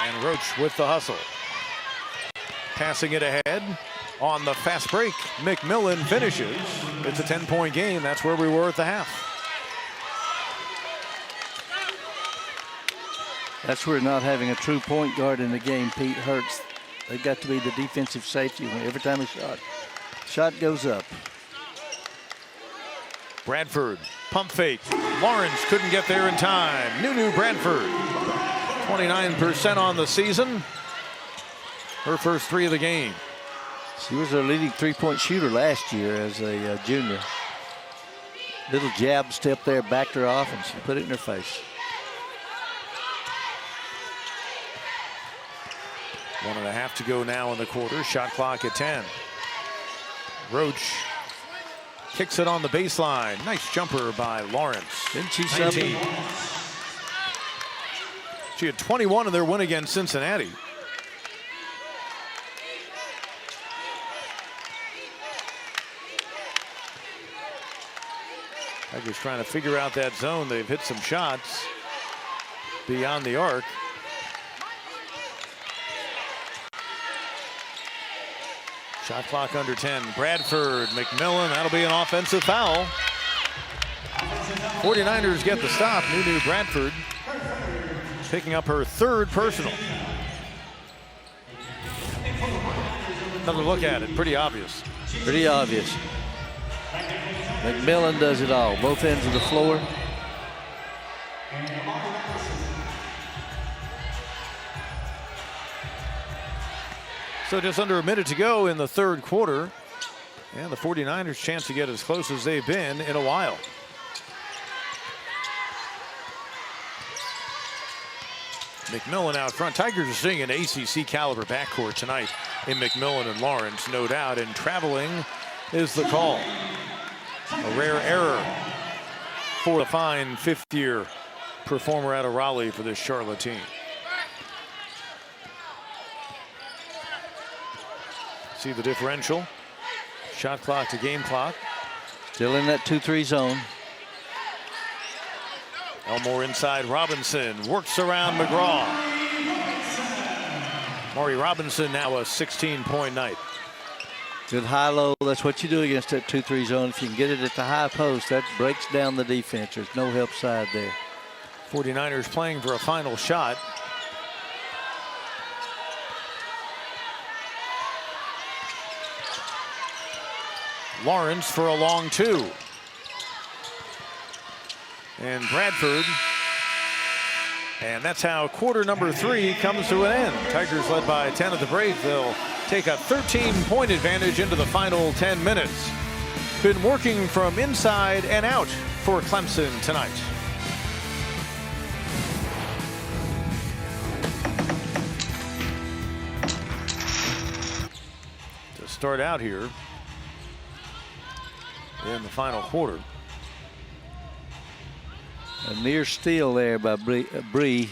And Roach with the hustle. Passing it ahead on the fast break. McMillan finishes. It's a 10-point game. That's where we were at the half. That's where not having a true point guard in the game, Pete, hurts. They've got to be the defensive safety every time a shot goes up. Bradford, pump fake. Lawrence couldn't get there in time. Nunu Bradford, 29% on the season. Her first 3 of the game. She was our leading 3-point shooter last year as a junior. Little jab step there, backed her off, and she put it in her face. 1.5 to go now in the quarter. Shot clock at 10. Roach kicks it on the baseline. Nice jumper by Lawrence. Didn't she something? She had 21 in their win against Cincinnati. Tigers trying to figure out that zone. They've hit some shots beyond the arc. Shot clock under 10. Bradford, McMillan, that'll be an offensive foul. 49ers get the stop. Nunu Bradford picking up her 3rd personal. Another look at it, pretty obvious. Pretty obvious. McMillan does it all, both ends of the floor. So just under a minute to go in the 3rd quarter. And the 49ers chance to get as close as they've been in a while. McMillan out front. Tigers are seeing an ACC caliber backcourt tonight in McMillan and Lawrence, no doubt. And traveling is the call. A rare error for the fine 5th-year performer out of Raleigh for this Charlotte team. See the differential. Shot clock to game clock. Still in that 2-3 zone. Elmore inside. Robinson works around McGraw. Amari Robinson now a 16-point night. Good high-low. That's what you do against that 2-3 zone. If you can get it at the high post, that breaks down the defense. There's no help side there. 49ers playing for a final shot. Lawrence for a long 2. And Bradford. And that's how quarter number 3 comes to an end. Tigers led by 10 at the break. They'll take a 13-point advantage into the final 10 minutes. Been working from inside and out for Clemson tonight. To start out here in the final quarter. A near steal there by Bree.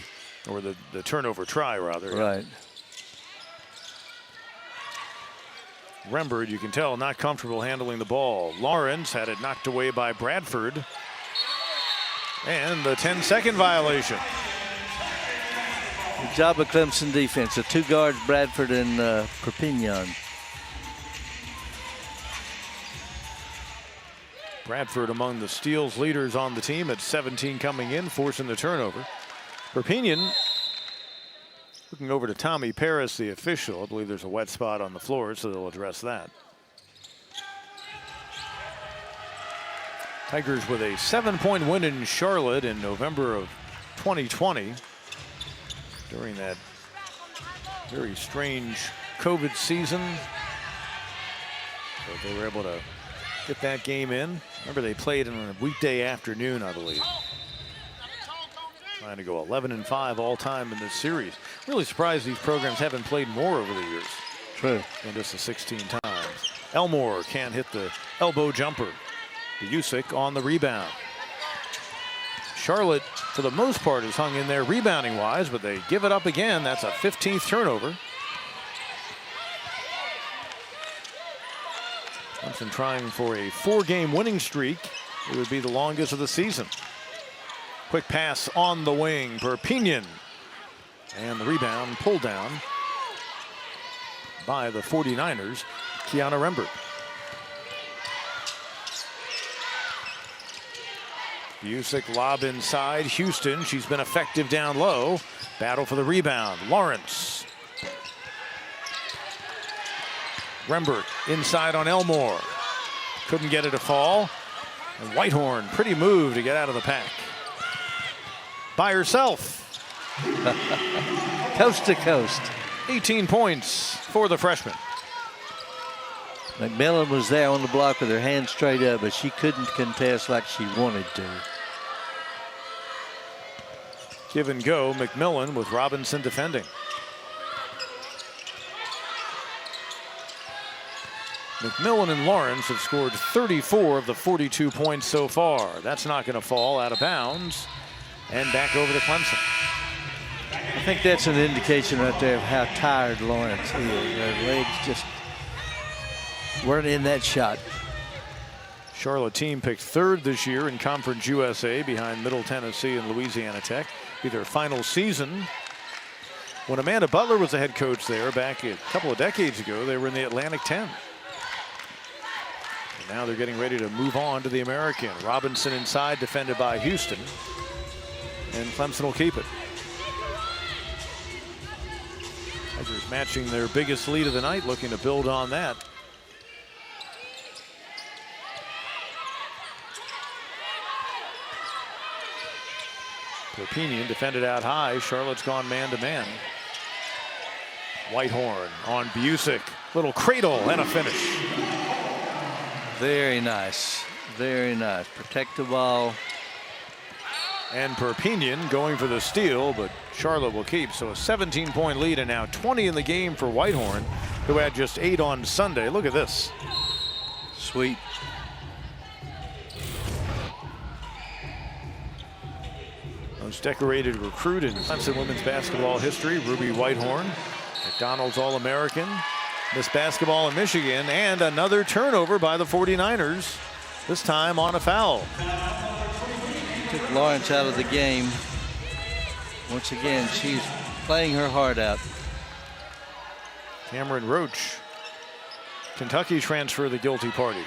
Or the turnover try, rather. Right. Rembert, you can tell, not comfortable handling the ball. Lawrence had it knocked away by Bradford. And the 10-second violation. Good job of Clemson defense. The 2 guards, Bradford and Perpignan. Bradford among the steals leaders on the team at 17 coming in, forcing the turnover. Perpignan looking over to Tommy Paris, the official. I believe there's a wet spot on the floor, so they'll address that. Tigers with a 7-point win in Charlotte in November of 2020 during that very strange COVID season. But they were able to get that game in. Remember, they played on a weekday afternoon, I believe. Trying to go 11-5 all time in this series. Really surprised these programs haven't played more over the years. True. Than just the 16 times. Elmore can't hit the elbow jumper. Busick on the rebound. Charlotte, for the most part, has hung in there rebounding-wise, but they give it up again. That's a 15th turnover. Clemson trying for a 4-game winning streak. It would be the longest of the season. Quick pass on the wing. Perpignan. And the rebound pulled down by the 49ers. Kiana Rembert. Busick lob inside. Houston, she's been effective down low. Battle for the rebound. Lawrence. Rembert inside on Elmore. Couldn't get it to fall. And Whitehorn, pretty move to get out of the pack. By herself. Coast to coast. 18 points for the freshman. McMillan was there on the block with her hand straight up, but she couldn't contest like she wanted to. Give and go. McMillan with Robinson defending. McMillan and Lawrence have scored 34 of the 42 points so far. That's not going to fall out of bounds. And back over to Clemson. I think that's an indication right there of how tired Lawrence is. Her legs just weren't in that shot. Charlotte team picked 3rd this year in Conference USA behind Middle Tennessee and Louisiana Tech. Be their final season. When Amanda Butler was the head coach there back a couple of decades ago, they were in the Atlantic 10. And now they're getting ready to move on to the American. Robinson inside, defended by Houston. And Clemson will keep it. Tigers matching their biggest lead of the night, looking to build on that. Perpignan defended out high. Charlotte's gone man-to-man. Whitehorn on Busick. Little cradle and a finish. Very nice. Very nice. Protect the ball. And Perpignan going for the steal, but Charlotte will keep. So a 17-point lead and now 20 in the game for Whitehorn, who had just 8 on Sunday. Look at this. Sweet. Most decorated recruit in Clemson women's basketball history, Ruby Whitehorn. McDonald's All-American. Miss Basketball in Michigan, and another turnover by the 49ers, this time on a foul. Took Lawrence out of the game. Once again, she's playing her heart out. Cameron Roach, Kentucky transfer, the guilty party.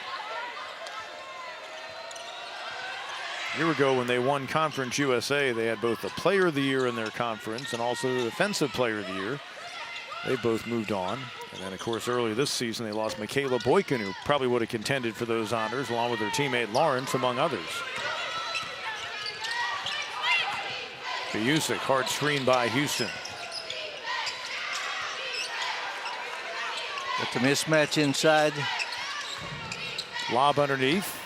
A year ago when they won Conference USA, they had both the Player of the Year in their conference and also the Defensive Player of the Year. They both moved on. And then, of course, earlier this season, they lost Michaela Boykin, who probably would have contended for those honors, along with their teammate Lawrence, among others. Busick, hard screen by Houston. Got the mismatch inside. Lob underneath.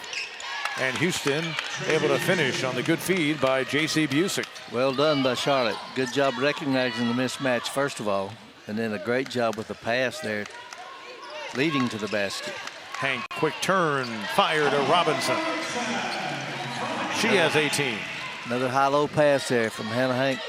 And Houston able to finish on the good feed by J.C. Busick. Well done by Charlotte. Good job recognizing the mismatch, first of all. And then a great job with the pass there, leading to the basket. Hank, quick turn, fire to Robinson. She has 18. Another high-low pass there from Hannah Hank.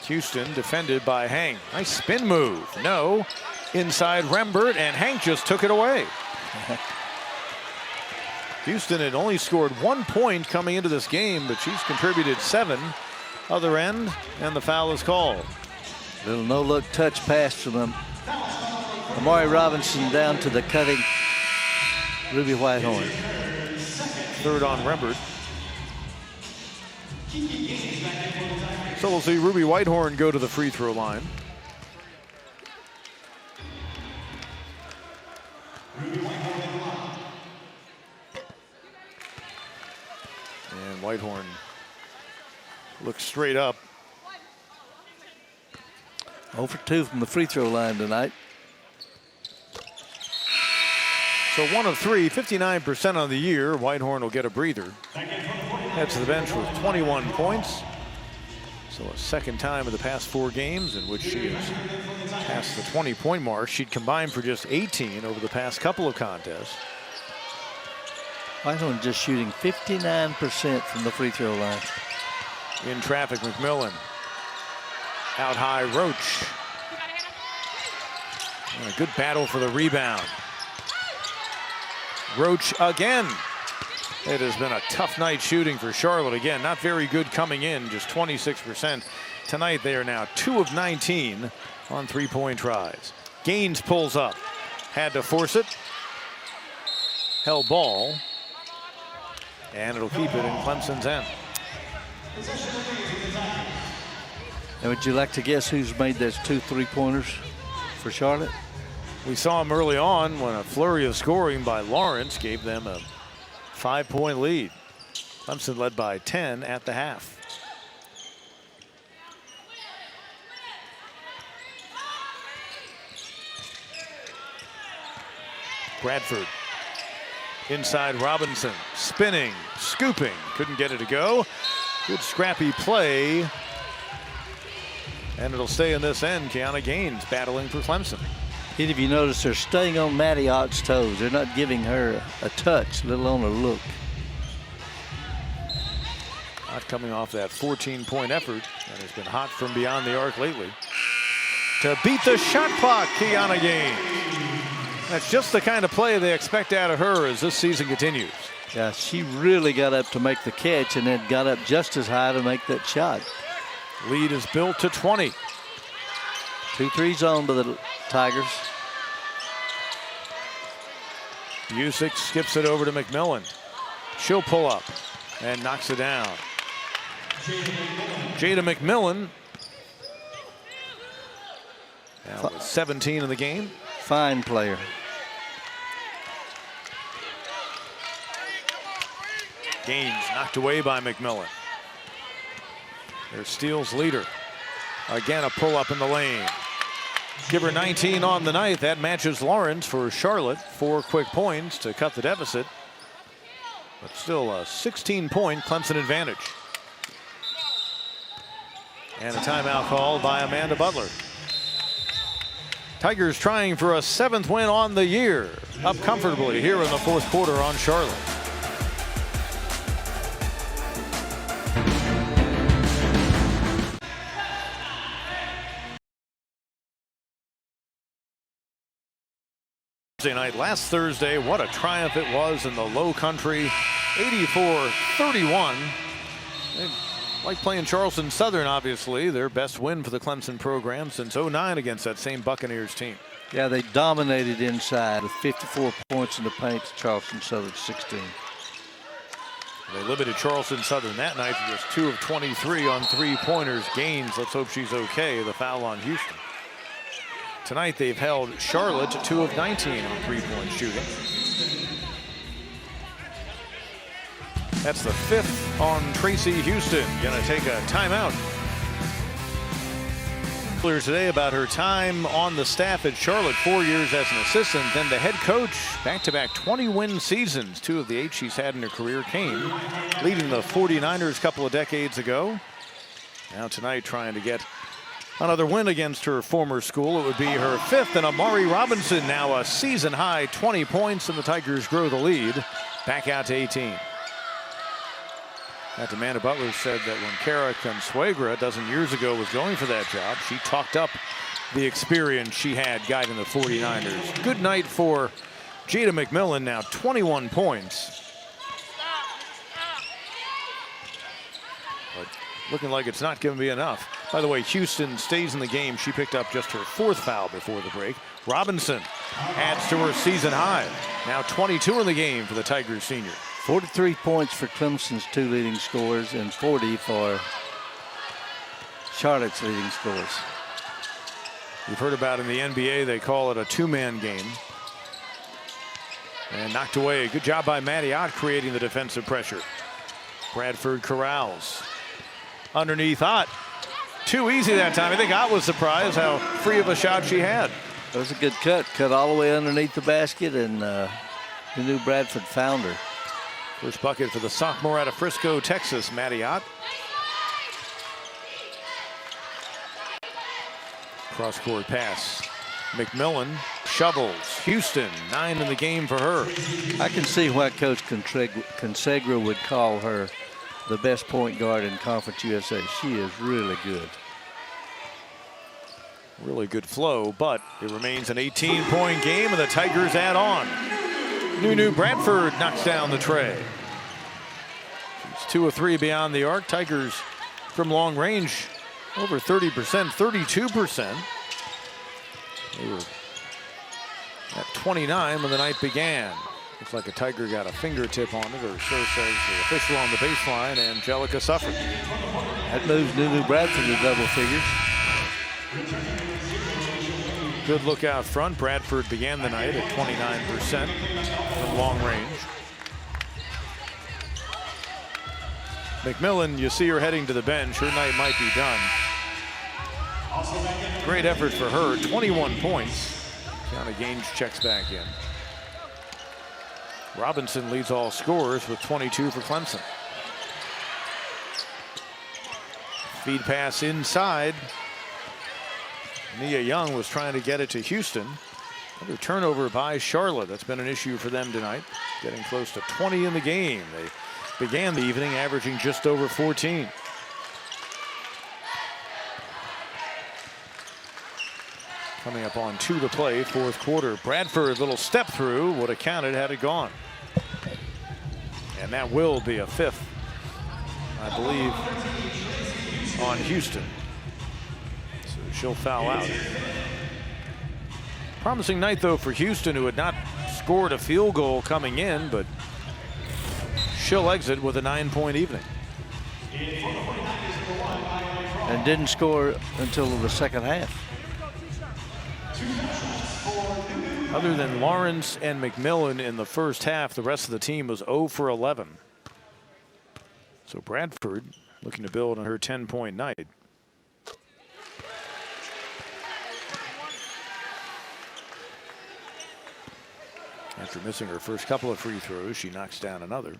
Houston defended by Hank. Nice spin move. No. Inside Rembert, and Hank just took it away. Houston had only scored 1 point coming into this game, but she's contributed 7. Other end, and the foul is called. Little no-look touch pass from them. Amari Robinson down to the cutting Ruby Whitehorn. 3rd on Rembert. So we'll see Ruby Whitehorn go to the free throw line. And Whitehorn looks straight up. 0 for 2 from the free throw line tonight. So 1 of 3, 59% on the year. Whitehorn will get a breather. Heads to the bench with 21 points. So a second time in the past 4 games in which she has passed the 20-point mark. She'd combined for just 18 over the past couple of contests. Whitehorn just shooting 59% from the free throw line. In traffic, McMillan. Out high, Roach. And a good battle for the rebound. Roach again. It has been a tough night shooting for Charlotte. Again, not very good coming in, just 26%. Tonight, they are now 2 of 19 on 3-point tries. Gaines pulls up. Had to force it. Held ball. And it'll keep it in Clemson's end. And would you like to guess who's made those 2 3-pointers for Charlotte? We saw him early on when a flurry of scoring by Lawrence gave them a 5-point lead. Clemson led by 10 at the half. Bradford inside Robinson, spinning, scooping, couldn't get it to go. Good scrappy play. And it'll stay in this end. Kiana Gaines battling for Clemson. If you notice, they're staying on Maddie Ott's toes. They're not giving her a touch, let alone a look. coming off that 14-point effort and has been hot from beyond the arc lately. To beat the shot clock, Kiana Gaines. That's just the kind of play they expect out of her as this season continues. Yeah, she really got up to make the catch and then got up just as high to make that shot. Lead is built to 20. 2-3 zone by the Tigers. Busick skips it over to McMillan. She'll pull up and knocks it down. Jada McMillan. Now with 17 in the game. Fine player. Gaines knocked away by McMillan. Their steals leader. Again, a pull up in the lane. Give her 19 on the night. That matches Lawrence for Charlotte. 4 quick points to cut the deficit. But still a 16-point Clemson advantage. And a timeout called by Amanda Butler. Tigers trying for a 7th win on the year. Up comfortably here in the 4th quarter on Charlotte. Night last Thursday, what a triumph it was in the Low Country. 84-31. They like playing Charleston Southern, obviously. Their best win for the Clemson program since '09 against that same Buccaneers team. Yeah, they dominated inside with 54 points in the paint to Charleston Southern 16. They limited Charleston Southern that night to just 2 of 23 on 3-pointers. Gaines, let's hope she's okay. The foul on Houston. Tonight they've held Charlotte to 2 of 19 on 3-point shooting. That's the 5th on Tracy Houston. Gonna take a timeout. Clear today about her time on the staff at Charlotte. 4 years as an assistant, then the head coach. Back-to-back 20-win seasons. 2 of the 8 she's had in her career came leading the 49ers a couple of decades ago. Now tonight trying to get another win against her former school. It would be her 5th, and Amari Robinson now a season-high 20 points, and the Tigers grow the lead back out to 18. That Amanda Butler said that when Kara Consuegra a dozen years ago was going for that job, she talked up the experience she had guiding the 49ers. Good night for Jada McMillan, now 21 points. But looking like it's not going to be enough. By the way, Houston stays in the game. She picked up just her 4th foul before the break. Robinson adds to her season high. Now 22 in the game for the Tigers senior. 43 points for Clemson's 2 leading scorers and 40 for Charlotte's leading scorers. You've heard about in the NBA, they call it a 2-man game. And knocked away. Good job by Maddie Ott creating the defensive pressure. Bradford corrals. Underneath Ott. Too easy that time. I think Ott was surprised how free of a shot she had. That was a good cut. Cut all the way underneath the basket, and who knew Bradford found her. First bucket for the sophomore out of Frisco, Texas, Maddie Ott. Cross-court pass. McMillan shovels. Houston, 9 in the game for her. I can see why Coach Consegra would call her the best point guard in Conference USA. She is really good. Really good flow, but it remains an 18-point game, and the Tigers add on. Nunu Bradford knocks down the tray. She's 2 of 3 beyond the arc. Tigers from long range over 30%, 32%. They were at 29 when the night began. Looks like a Tiger got a fingertip on it, or so says the official on the baseline, Angelica Sufford. That moves Nunu Bradford to double figures. Good look out front. Bradford began the night at 29% from long range. McMillan, you see her heading to the bench. Her night might be done. Great effort for her. 21 points. Kiana Gaines checks back in. Robinson leads all scorers with 22 for Clemson. Feed pass inside. Nia Young was trying to get it to Houston. Another turnover by Charlotte. That's been an issue for them tonight. Getting close to 20 in the game. They began the evening averaging just over 14. Coming up on 2 to play, fourth quarter. Bradford, little step through, would have counted had it gone. And that will be a 5th, I believe, on Houston. So she'll foul out. Promising night, though, for Houston, who had not scored a field goal coming in, but she'll exit with a 9-point evening. And didn't score until the second half. Other than Lawrence and McMillan in the first half, the rest of the team was 0 for 11. So Bradford looking to build on her 10-point night. After missing her first couple of free throws, she knocks down another.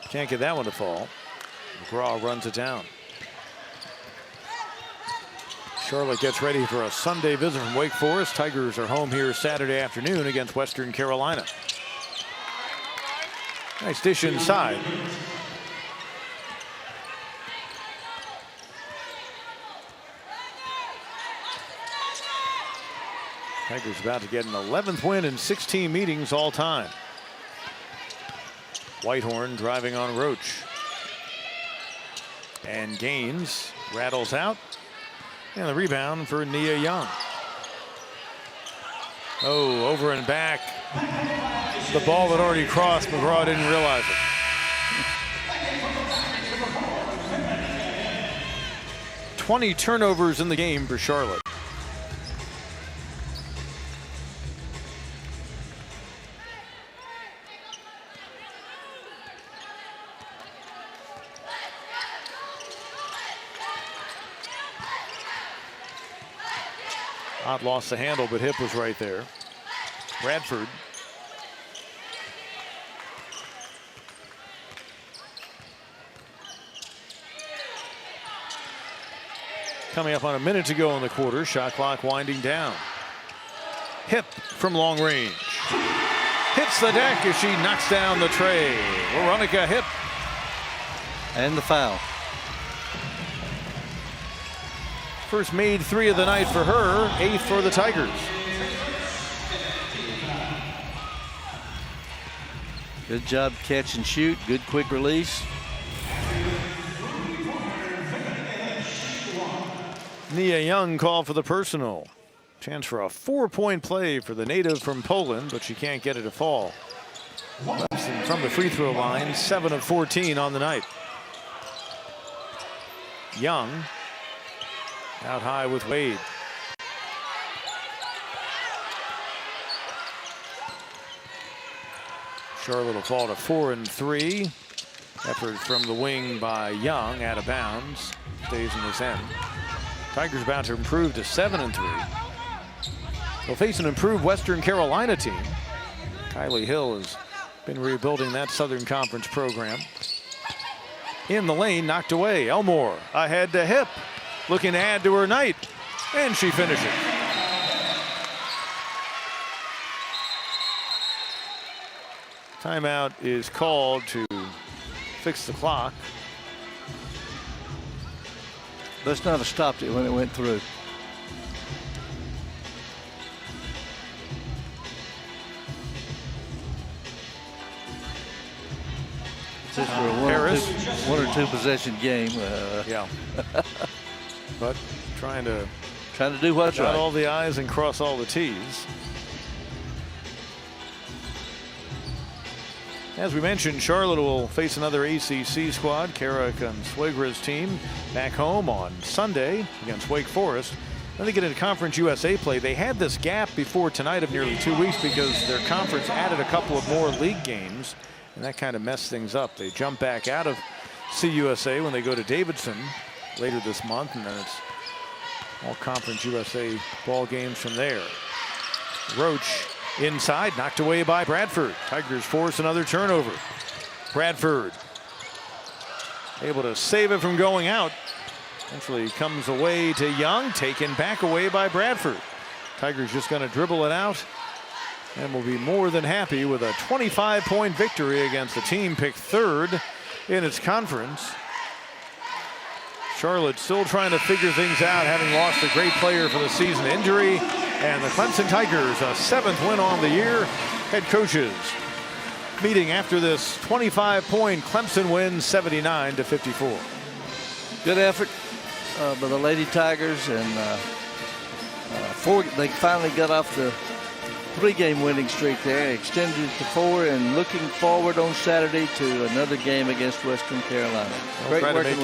Can't get that one to fall. McGraw runs it down. Charlotte gets ready for a Sunday visit from Wake Forest. Tigers are home here Saturday afternoon against Western Carolina. Nice dish inside. Tigers about to get an 11th win in 16 meetings all time. Whitehorn driving on Roach. And Gaines rattles out. And the rebound for Nia Young. Oh, over and back. The ball had already crossed. McGraw didn't realize it. 20 turnovers in the game for Charlotte. Ott lost the handle, but Hip was right there. Bradford. Coming up on a minute to go in the quarter. Shot clock winding down. Hip from long range. Hits the deck as she knocks down the tray. Veronica Hip. And the foul. First made 3 of the night for her, 8th for the Tigers. Good job catch and shoot. Good quick release. Nia Young called for the personal. Chance for a 4-point play for the native from Poland, but she can't get it to fall. Clemson from the free throw line, 7 of 14 on the night. Young out high with Wade. Charlotte will fall to 4 and 3. Effort from the wing by Young, out of bounds. Stays in this end. Tigers about to improve to 7 and 3. They'll face an improved Western Carolina team. Kylie Hill has been rebuilding that Southern Conference program. In the lane, knocked away. Elmore ahead to Hip. Looking to add to her night, and she finishes. Timeout is called to fix the clock. Must not have stopped it when it went through. Since we're a one or two possession game. Yeah. But trying to do what's right. Dot all the I's and cross all the T's. As we mentioned, Charlotte will face another ACC squad. Kara Consuegra's team back home on Sunday against Wake Forest. Then they get into Conference USA play. They had this gap before tonight of nearly 2 weeks because their conference added a couple of more league games, and that kind of messed things up. They jump back out of CUSA when they go to Davidson later this month, and then it's all Conference USA ball games from there. Roach inside, knocked away by Bradford. Tigers force another turnover. Bradford able to save it from going out. Eventually comes away to Young, taken back away by Bradford. Tigers just going to dribble it out and will be more than happy with a 25-point victory against the team picked third in its conference. Charlotte still trying to figure things out, having lost a great player for the season injury. And the Clemson Tigers, a 7th win on the year. Head coaches meeting after this 25-point Clemson win, 79-54. Good effort by the Lady Tigers, and they finally got off the 3-game winning streak there, extended it to 4, and looking forward on Saturday to another game against Western Carolina. Great working with